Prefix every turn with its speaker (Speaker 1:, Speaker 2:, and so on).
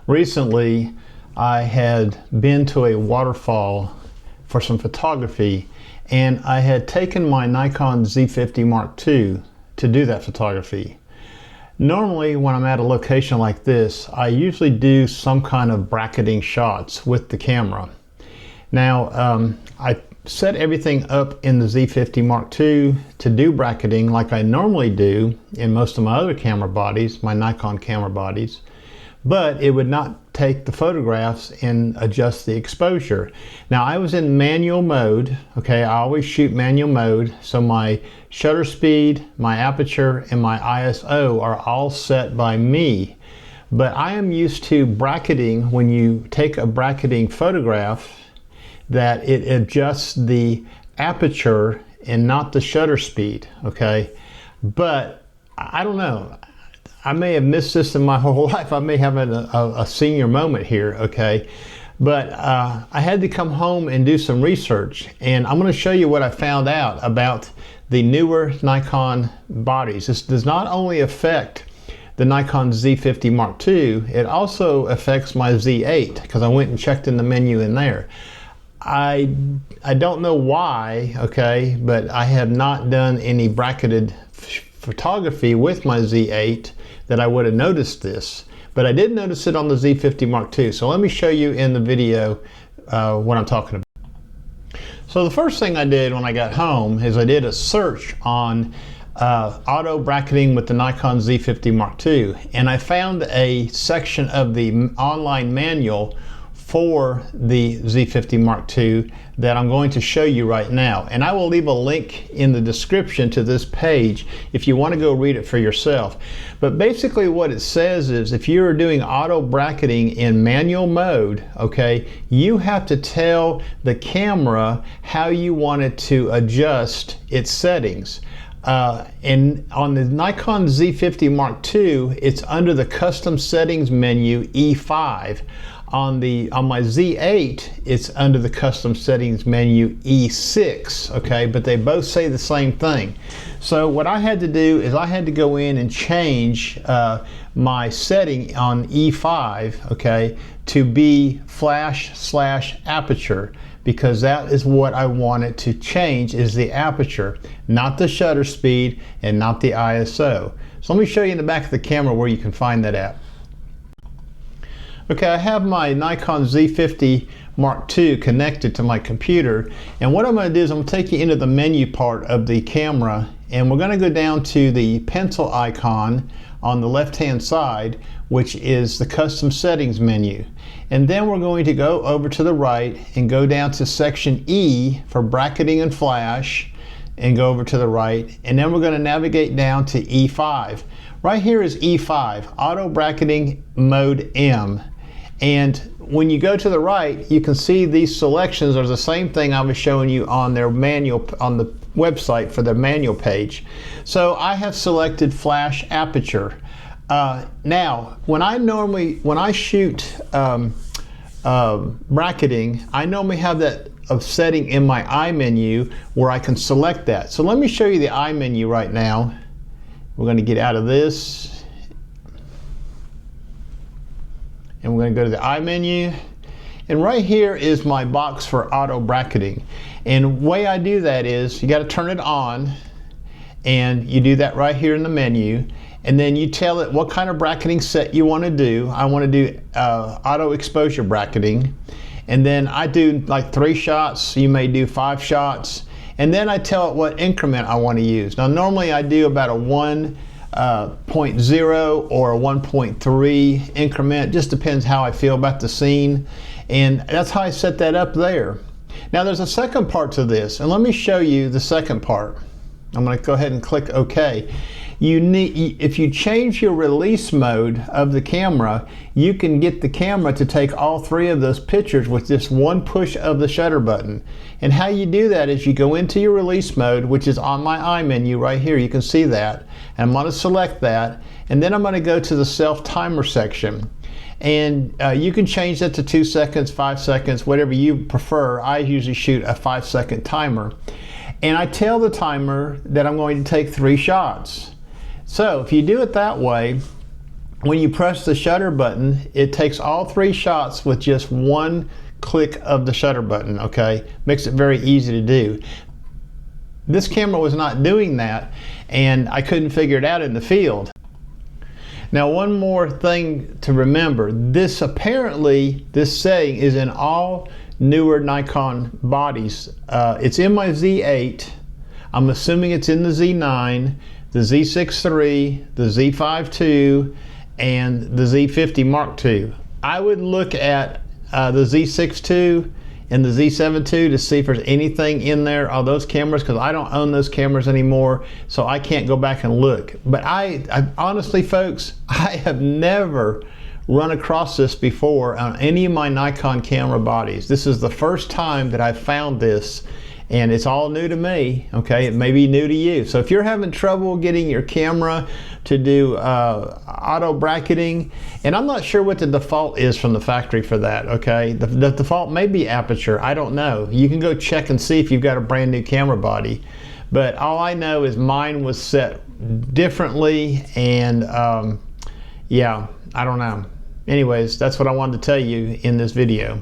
Speaker 1: recently I had been to a waterfall for some photography, and I had taken my Nikon Z50 Mark II to do that photography. Normally when I'm at a location like this, I usually do some kind of bracketing shots with the camera. Now I set everything up in the Z50 Mark II to do bracketing like I normally do in most of my other camera bodies, my Nikon camera bodies, but it would not take the photographs and adjust the exposure. Now I was in manual mode, okay, I always shoot manual mode, so my shutter speed, my aperture, and my ISO are all set by me. But I am used to bracketing. When you take a bracketing photograph, that it adjusts the aperture and not the shutter speed, okay? But I don't know, I may have missed this in my whole life. I may have a senior moment here, okay? But I had to come home and do some research, and I'm going to show you what I found out about the newer Nikon bodies. This does not only affect the Nikon Z50 Mark II, it also affects my Z8, because I went and checked in the menu in there. I don't know why, okay, but I have not done any bracketed photography with my Z8 that I would have noticed this, but I did notice it on the Z50 Mark II. So let me show you in the video what I'm talking about. So the first thing I did when I got home is I did a search on auto bracketing with the Nikon Z50 Mark II, and I found a section of the online manual for the Z50 Mark II that I'm going to show you right now. And I will leave a link in the description to this page if you want to go read it for yourself. But basically what it says is if you're doing auto bracketing in manual mode, okay, you have to tell the camera how you want it to adjust its settings. And on the Nikon Z50 Mark II, it's under the custom settings menu E5. On my Z8, it's under the custom settings menu E6, okay, but they both say the same thing. So what I had to do is I had to go in and change my setting on E5, okay, to be flash/aperture, because that is what I wanted to change, is the aperture, not the shutter speed and not the ISO. So let me show you in the back of the camera where you can find that at. Okay, I have my Nikon Z50 Mark II connected to my computer, and what I'm going to do is I'm going to take you into the menu part of the camera, and we're going to go down to the pencil icon on the left hand side, which is the custom settings menu. And then we're going to go over to the right and go down to section E for bracketing and flash, and go over to the right, and then we're going to navigate down to E5. Right here is E5, auto bracketing mode M. And when you go to the right, you can see these selections are the same thing I was showing you on their manual, on the website for their manual page. So I have selected flash aperture. Now, when I shoot bracketing, I normally have that setting in my I menu where I can select that. So let me show you the I menu right now. We're going to get out of this, and we're going to go to the I menu, and right here is my box for auto bracketing. And the way I do that is you got to turn it on, and you do that right here in the menu, and then you tell it what kind of bracketing set you want to do. I want to do auto exposure bracketing, and then I do like 3 shots. You may do 5 shots, and then I tell it what increment I want to use. Now normally I do about a 1.0 or a 1.3 increment, just depends how I feel about the scene, and that's how I set that up there. Now there's a second part to this, and let me show you the second part. I'm going to go ahead and click OK. If you change your release mode of the camera, you can get the camera to take all 3 of those pictures with just one push of the shutter button. And how you do that is you go into your release mode, which is on my I menu right here. You can see that. And I'm going to select that, and then I'm going to go to the self timer section. And you can change that to 2 seconds, 5 seconds, whatever you prefer. I usually shoot a 5-second timer. And I tell the timer that I'm going to take 3 shots. So if you do it that way, when you press the shutter button, it takes all 3 shots with just 1 click of the shutter button, okay? Makes it very easy to do. This camera was not doing that, and I couldn't figure it out in the field. Now, one more thing to remember, this setting is in all newer Nikon bodies. It's in my Z8, I'm assuming it's in the Z9, the Z6 III, the Z5 II, and the Z50 Mark II. I would look at the Z6 II and the Z7 II to see if there's anything in there on those cameras, because I don't own those cameras anymore, so I can't go back and look. But I honestly, folks, I have never run across this before on any of my Nikon camera bodies. This is the first time that I've found this, and it's all new to me, okay? It may be new to you. So if you're having trouble getting your camera to do auto bracketing, and I'm not sure what the default is from the factory for that, okay? The default may be aperture, I don't know. You can go check and see if you've got a brand new camera body. But all I know is mine was set differently, and yeah, I don't know. Anyways, that's what I wanted to tell you in this video.